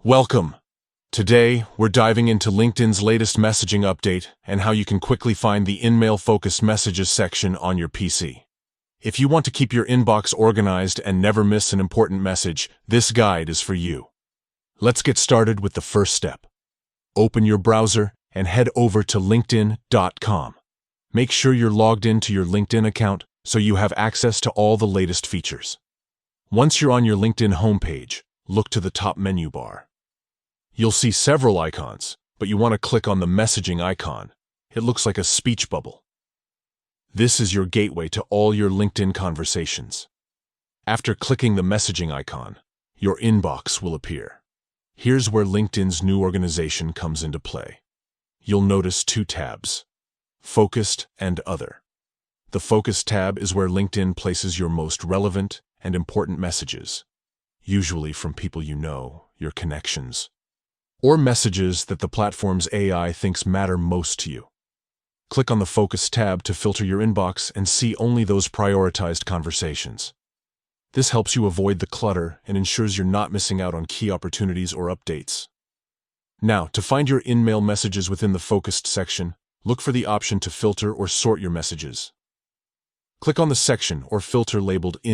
Welcome! Today, we're diving into LinkedIn's latest messaging update and how you can quickly find the InMail focused messages section on your PC. If you want to keep your inbox organized and never miss an important message, this guide is for you. Let's get started with the first step. Open your browser and head over to linkedin.com. Make sure you're logged into your LinkedIn account so you have access to all the latest features. Once you're on your LinkedIn homepage, look to the top menu bar. You'll see several icons, but you want to click on the messaging icon. It looks like a speech bubble. This is your gateway to all your LinkedIn conversations. After clicking the messaging icon, your inbox will appear. Here's where LinkedIn's new organization comes into play. You'll notice two tabs: Focused and Other. The Focused tab is where LinkedIn places your most relevant and important messages, usually from people you know, your connections, or messages that the platform's AI thinks matter most to you. Click on the Focus tab to filter your inbox and see only those prioritized conversations. This helps you avoid the clutter and ensures you're not missing out on key opportunities or updates. Now, to find your InMail messages within the Focused section, look for the option to filter or sort your messages. Click on the section or filter labeled InMail.